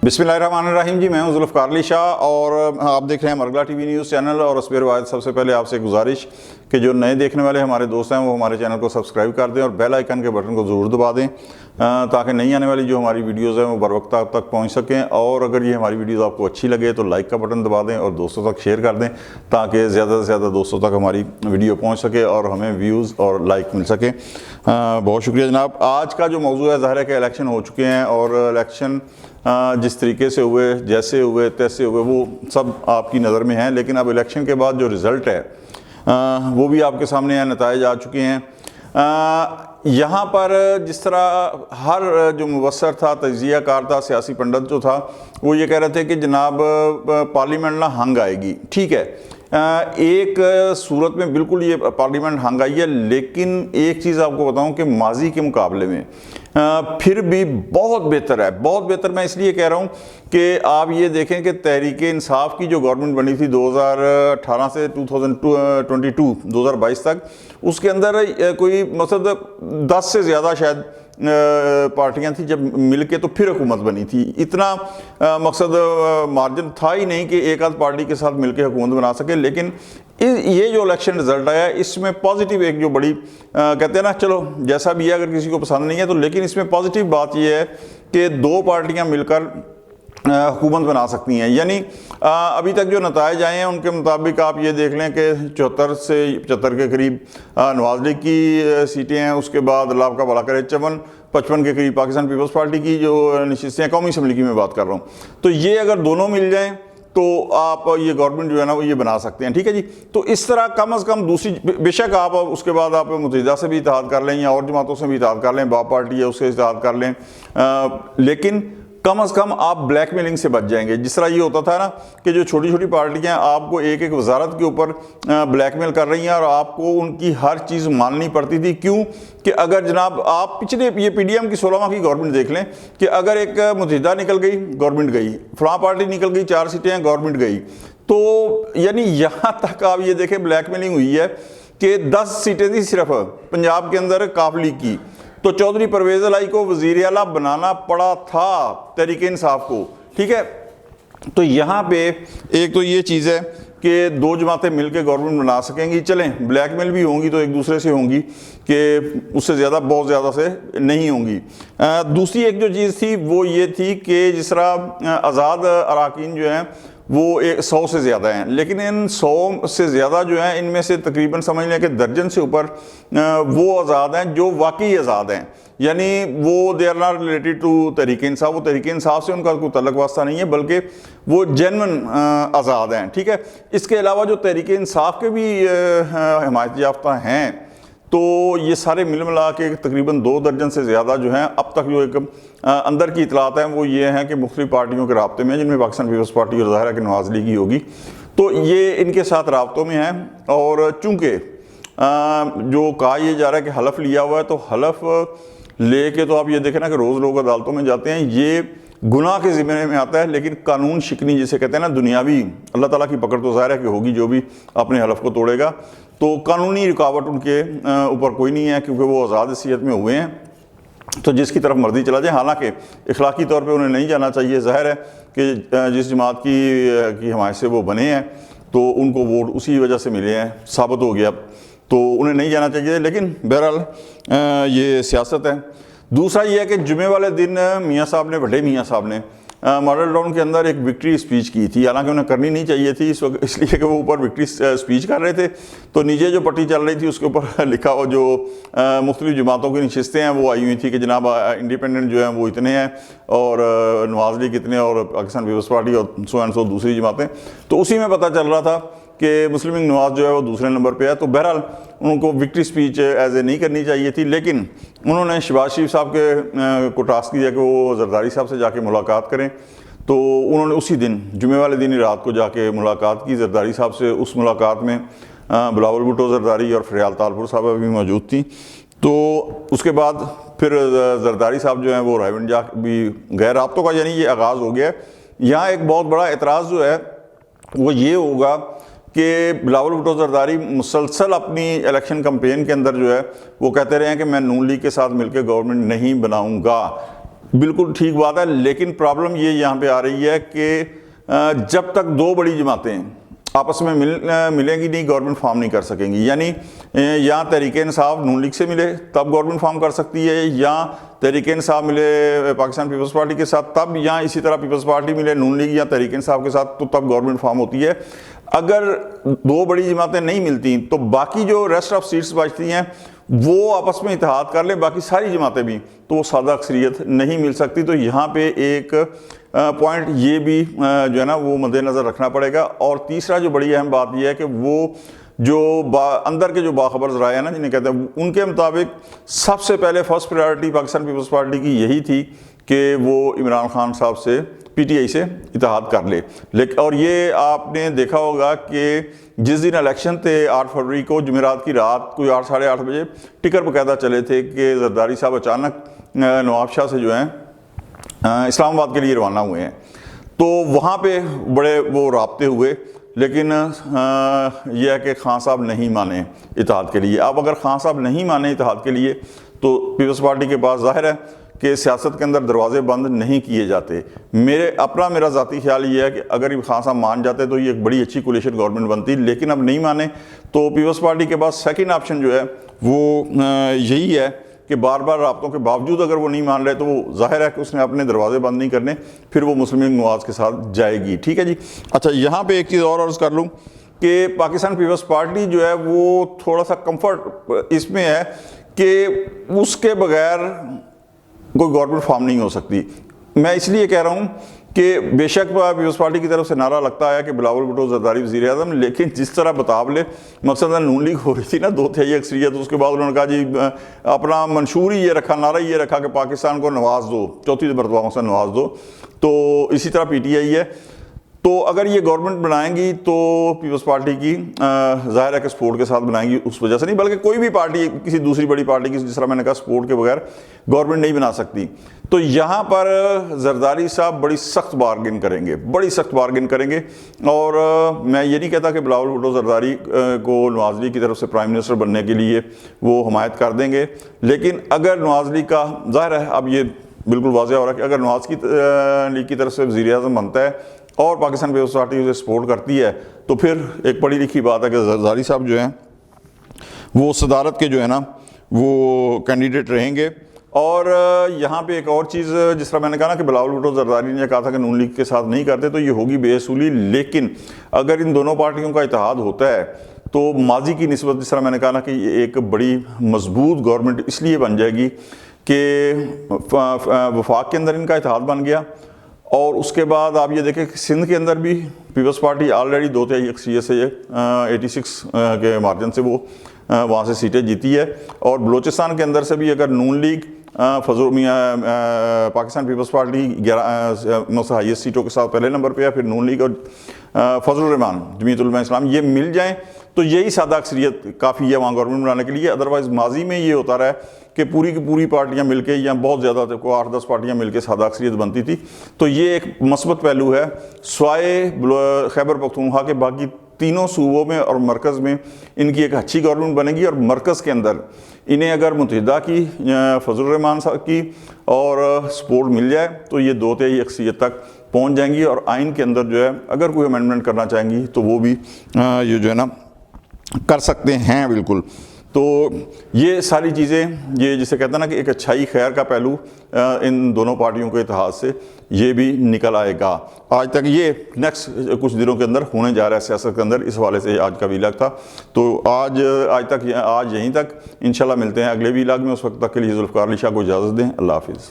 बिस्मिल्लाहिर्रहमानिर्रहीम जी, मैं हूं जुल्फ़कार अली शाह और आप देख रहे हैं मरगला टीवी न्यूज़ चैनल। और अस्पेर वाहिद, सबसे पहले आपसे गुजारिश कि जो नए देखने वाले हमारे दोस्त हैं वो हमारे चैनल को सब्सक्राइब कर दें और बेल आइकन के बटन को ज़रूर दबा दें ताकि नई आने वाली जो हमारी वीडियोज़ हैं वो बर वक्त आप तक पहुँच सकें। और अगर ये हमारी वीडियोज़ आपको अच्छी लगे तो लाइक का बटन दबा दें और दोस्तों तक शेयर कर दें ताकि ज़्यादा से ज़्यादा दोस्तों तक हमारी वीडियो पहुँच सके और हमें व्यूज़ और लाइक मिल सके। बहुत शुक्रिया जनाब। आज का जो मौजू है, ज़ाहिर है कि इलेक्शन हो चुके हैं और इलेक्शन जिस तरीके से हुए, जैसे हुए तैसे हुए, वो सब आपकी नज़र में है। लेकिन अब इलेक्शन के बाद जो रिज़ल्ट है वो भी आपके सामने है, नताइज आ चुके हैं। यहाँ पर जिस तरह हर जो मुबस्सर था, तज्ज़िया कार था, सियासी पंडित जो था, वो ये कह रहे थे कि जनाब पार्लियामेंट ना हंग आएगी। ठीक है, एक सूरत में बिल्कुल ये पार्लियामेंट हंग आई है, लेकिन एक चीज़ आपको बताऊं कि माजी के मुकाबले में फिर भी बहुत बेहतर है। बहुत बेहतर मैं इसलिए कह रहा हूं कि आप ये देखें कि तहरीक इंसाफ की जो गवर्नमेंट बनी थी 2018 से 2022 तक, उसके अंदर कोई मतलब 10 से ज़्यादा शायद पार्टियां थी जब मिलके तो फिर हुकूमत बनी थी। इतना मकसद मार्जिन था ही नहीं कि एक आध पार्टी के साथ मिलके हुकूमत बना सके। लेकिन ये जो इलेक्शन रिजल्ट आया, इसमें पॉजिटिव एक जो बड़ी कहते हैं ना, चलो जैसा भी है, अगर किसी को पसंद नहीं है तो, लेकिन इसमें पॉजिटिव बात यह है कि दो पार्टियां मिलकर हुकूमत बना सकती हैं। यानी अभी तक जो नताइज आए हैं उनके मुताबिक आप ये देख लें कि 74 से 75 के करीब नवाज लीग की सीटें हैं। उसके बाद अल्लाह का भला करे 55 के करीब पाकिस्तान पीपल्स पार्टी की जो नशिस्तें हैं, कौमी असम्बली की मैं बात कर रहा हूँ। तो ये अगर दोनों मिल जाएँ तो आप ये गवर्नमेंट जो है ना वो ये बना सकते हैं। ठीक है जी। तो इस तरह कम अज़ कम दूसरी, बेशक आप उसके बाद आप मुत्तहिदा से भी इत्तेहाद कर लें या और जमातों से भी इत्तेहाद कर लें, बाप पार्टी है उससे इत्तेहाद कर लें, लेकिन कम अज़ कम आप ब्लैकमेलिंग से बच जाएंगे। जिस तरह ये होता था ना कि जो छोटी छोटी पार्टियां आपको एक एक वजारत के ऊपर ब्लैकमेल कर रही हैं और आपको उनकी हर चीज़ माननी पड़ती थी। क्यों कि अगर जनाब आप पिछले ये PDM की 16वां की गवर्नमेंट देख लें कि अगर एक मुत्तहिदा निकल गई, गवर्नमेंट गई, फलां पार्टी निकल गई, 4 सीटें हैं, गवर्नमेंट गई। तो यानी यहाँ तक आप ये देखें ब्लैकमेलिंग हुई है कि 10 सीटें थी सिर्फ पंजाब के अंदर काफ लीग की, तो चौधरी परवेज़ इलाही को वज़ीर आला बनाना पड़ा था तहरीक इंसाफ को। ठीक है, तो यहाँ पे एक तो ये चीज़ है कि दो जमातें मिलकर गवर्नमेंट बना सकेंगी। चलें ब्लैकमेल भी होंगी तो एक दूसरे से होंगी कि उससे ज़्यादा, बहुत ज़्यादा से नहीं होंगी। दूसरी एक जो चीज़ थी वो ये थी कि जिस तरह आज़ाद अरकान जो हैं वो 100 से ज़्यादा हैं, लेकिन इन 100 से ज़्यादा जो हैं इनमें से तकरीबन समझ लें कि दर्जन से ऊपर वो आज़ाद हैं जो वाकई आज़ाद हैं। यानी वो they are not related to Tehreek Insaf, वो तहरीक इंसाफ से उनका कोई तल्लुक़ वास्ता नहीं है, बल्कि वो जेन्युइन आज़ाद हैं। ठीक है, इसके अलावा जो तहरीक इंसाफ के भी हिमायत याफ्ता हैं, तो ये सारे मिल मिला के तकरीबन 2 दर्जन से ज़्यादा जो हैं अब तक जो एक अंदर की इतलात हैं वो ये हैं कि मुख्तलिफ पार्टियों के राब्ते में, जिनमें पाकिस्तान पीपल्स पार्टी और ज़ाहिर है कि नवाज लीग ही होगी, तो ये इनके साथ राब्तों में हैं। और चूँकि जो कहा यह जा रहा है कि हलफ लिया हुआ है, तो हलफ ले के तो आप ये देखें ना कि रोज़ लोग अदालतों में जाते हैं, ये गुनाह के ज़िम्मे में आता है। लेकिन कानून शिकनी जिसे कहते हैं ना, दुनियावी, अल्लाह ताला की पकड़ तो ज़ाहिर है कि होगी, जो भी अपने हलफ को तोड़ेगा। तो कानूनी रुकावट उनके ऊपर कोई नहीं है क्योंकि वो आज़ाद हैसियत में हुए हैं, तो जिसकी तरफ मर्जी चला जाए। हालांकि इखलाकी तौर पे उन्हें नहीं जाना चाहिए। ज़ाहिर है कि जिस जमात की हमायत से वो बने हैं तो उनको वोट उसी वजह से मिले हैं, साबित हो गया, तो उन्हें नहीं जाना चाहिए। लेकिन बहरहाल ये सियासत है। दूसरा ये है कि जुमे वाले दिन मियाँ साहब ने, बड़े मियाँ साहब ने मॉडल टाउन के अंदर एक विक्ट्री स्पीच की थी। हालांकि उन्हें करनी नहीं चाहिए थी इस वक्त, इसलिए कि वो ऊपर विक्ट्री स्पीच कर रहे थे, तो नीचे जो पट्टी चल रही थी उसके ऊपर लिखा हो जो मुख्तलिफ जमातों की नशिस्तें हैं वो आई हुई थी कि जनाब इंडिपेंडेंट जो हैं वो इतने हैं और नवाज लीग इतने और पाकिस्तान पीपल्स पार्टी और सो एंड सो दूसरी जमातें। तो उसी में पता चल रहा था कि मुस्लिम लीग नवाज जो है वो दूसरे नंबर पे है। तो बहरहाल उनको विक्ट्री स्पीच एज ए नहीं करनी चाहिए थी, लेकिन उन्होंने शहबाज शरीफ साहब के को टास्क दिया कि वो जरदारी साहब से जाके मुलाकात करें। तो उन्होंने उसी दिन, जुमे वाले दिन ही रात को जाके मुलाकात की जरदारी साहब से। उस मुलाकात में बिलावल भुट्टो जरदारी और फरियाल तालपुर साहब भी मौजूद थी। तो उसके बाद फिर जरदारी साहब जो हैं वो रायवंड जा भी गए। राब्तों का यानी ये आगाज़ हो गया। यहाँ एक बहुत बड़ा एतराज़ जो है वो ये होगा कि बिलावल भुट्टो जरदारी मुसलसल अपनी इलेक्शन कैंपेन के अंदर जो है वो कहते रहे हैं कि मैं नून लीग के साथ मिलकर गवर्नमेंट नहीं बनाऊंगा। बिल्कुल ठीक बात है, लेकिन प्रॉब्लम ये यहाँ पे आ रही है कि जब तक दो बड़ी जमातें आपस में मिलेंगी नहीं, गवर्नमेंट फॉर्म नहीं कर सकेंगी। यानी या तहरीक इंसाफ नून लीग से मिले तब गवर्नमेंट फॉर्म कर सकती है, या तहरीक इंसाफ मिले पाकिस्तान पीपल्स पार्टी के साथ तब, या इसी तरह पीपल्स पार्टी मिले नून लीग या तहरीक इंसाफ के साथ तो तब गवर्नमेंट फॉर्म होती है। अगर दो बड़ी जमातें नहीं मिलती तो बाकी जो रेस्ट ऑफ सीट्स बचती हैं वो आपस में इत्तेहाद कर लें, बाकी सारी जमातें भी, तो वो सादा अक्सरियत नहीं मिल सकती। तो यहाँ पे एक पॉइंट ये भी जो है ना वो मद्देनज़र रखना पड़ेगा। और तीसरा जो बड़ी अहम बात यह है कि वो जो अंदर के जो बाखबर ज़राए हैं ना, जिन्हें कहते हैं, उनके मुताबिक सबसे पहले first priority Pakistan peoples Party की यही थी कि वो इमरान खान साहब से पीटीआई से इत्तेहाद कर ले। लेकिन और ये आपने देखा होगा कि जिस दिन इलेक्शन थे 8 फरवरी को जुमेरात की रात कोई 8 साढ़े 8 बजे टिकर बकायदा चले थे कि जरदारी साहब अचानक नवाब शाह से जो हैं इस्लामाबाद के लिए रवाना हुए हैं। तो वहाँ पे बड़े वो राब्ते हुए, लेकिन यह है कि खान साहब नहीं माने इत्तेहाद के लिए। अब अगर खान साहब नहीं माने इत्तेहाद के लिए तो पीपल्स पार्टी के पास जाहिर है कि सियासत के अंदर दरवाजे बंद नहीं किए जाते। मेरा ज़ाती ख्याल ये है कि अगर खान साहब मान जाते तो ये एक बड़ी अच्छी कोलिशन गवर्नमेंट बनती, लेकिन अब नहीं माने तो पीपल्स पार्टी के पास सेकंड ऑप्शन जो है वो यही है कि बार बार राब्तों के बावजूद अगर वो नहीं मान रहे तो वो जाहिर है कि उसने अपने दरवाजे बंद नहीं करने, फिर वो मुस्लिम लीग नवाज के साथ जाएगी। ठीक है जी। अच्छा, यहाँ पे एक चीज़ और अर्ज़ कर लूँ कि पाकिस्तान पीपल्स पार्टी जो है वो थोड़ा सा कंफर्ट इसमें है कि उसके बगैर कोई गवर्नमेंट फॉर्म नहीं हो सकती। मैं इसलिए कह रहा हूँ कि बेशक पीपल्स पार्टी की तरफ से नारा लगता है कि बिलावल भुट्टो ज़रदारी वज़ीर आज़म, लेकिन जिस तरह बताबले मकसद नून लीग हो रही थी ना 2/3 अक्सरियत, उसके बाद उन्होंने कहा जी अपना मंशूर ही ये रखा, नारा ये रखा कि पाकिस्तान को नवाज दो, चौथी मरतबा से नवाज दो। तो इसी तरह पीटीआई है। तो अगर ये गवर्नमेंट बनाएंगी तो पीपल्स पार्टी की ज़ाहिर है कि सपोर्ट के साथ बनाएंगी, उस वजह से नहीं, बल्कि कोई भी पार्टी किसी दूसरी बड़ी पार्टी की, जिस तरह मैंने कहा, सपोर्ट के बगैर गवर्नमेंट नहीं बना सकती। तो यहाँ पर जरदारी साहब बड़ी सख्त बार्गेन करेंगे, बड़ी सख्त बार्गेन करेंगे। और मैं ये नहीं कहता कि बिलावल भुट्टो जरदारी को नवाज लीग की तरफ से प्राइम मिनिस्टर बनने के लिए वो हमायत कर देंगे, लेकिन अगर नवाज लीग का, ज़ाहिर है अब ये बिल्कुल वाज़ेह हो रहा है कि अगर नवाज लीग की तरफ से वज़ीर आज़म बनता है और पाकिस्तान पीपल्स पार्टी उसे सपोर्ट करती है तो फिर एक पढ़ी लिखी बात है कि जरदारी साहब जो हैं वो सदारत के जो है ना वो कैंडिडेट रहेंगे। और यहाँ पे एक और चीज़, जिस तरह मैंने कहा ना कि बिलावल भुट्टो जरदारी ने कहा था कि नून लीग के साथ नहीं करते, तो ये होगी बेअसूली। लेकिन अगर इन दोनों पार्टियों का इत्तेहाद होता है तो माजी की निस्बत, जिस तरह मैंने कहा ना कि एक बड़ी मजबूत गवर्नमेंट इसलिए बन जाएगी कि वफाक के अंदर इनका इत्तेहाद बन गया। और उसके बाद आप ये देखें कि सिंध के अंदर भी पीपल्स पार्टी ऑलरेडी 2/3 अक्सरियत से 86 के मार्जिन से वो वहाँ से सीटें जीती है। और बलूचिस्तान के अंदर से भी अगर Noon League Pakistan peoples Party 11 highest सीटों के साथ पहले नंबर पे है, फिर नून लीग और फजलुर रहमान जमीयत उलमा इस्लाम ये मिल जाएं तो यही सादा अक्सरियत काफ़ी है वहाँ गवर्नमेंट बनाने के लिए। अदरवाइज़ माजी में ये होता रहा है कि पूरी की पूरी पार्टियां मिलके या बहुत ज़्यादा को 8-10 पार्टियां मिलके सादा अक्सरियत बनती थी। तो ये एक मस्बत पहलू है। स्वाए खैबर पख्तूनख्वा के बाकी तीनों सूबों में और मरकज़ में इनकी एक अच्छी गवर्नमेंट बनेगी। और मरकज़ के अंदर इन्हें अगर मुत्तहिदा की फजलुर रहमान साहब की और सपोर्ट मिल जाए तो ये 2/3 अक्सरियत तक पहुँच जाएंगी। और आइन के अंदर जो है अगर कोई अमेंडमेंट करना चाहेंगी तो वो भी ये जो है ना कर सकते हैं बिल्कुल। तो ये सारी चीज़ें, ये जिसे कहते हैं ना कि एक अच्छाई खैर का पहलू इन दोनों पार्टियों के इतिहास से ये भी निकल आएगा। आज तक ये नेक्स्ट कुछ दिनों के अंदर होने जा रहा है सियासत के अंदर, इस हवाले से आज का वीलॉग था। तो आज यहीं तक इंशाल्लाह मिलते हैं अगले वीलॉग में। उस वक्त तक के लिए जुल्फ़िकार अली शाह को इजाज़त दें। अल्लाह हाफिज़।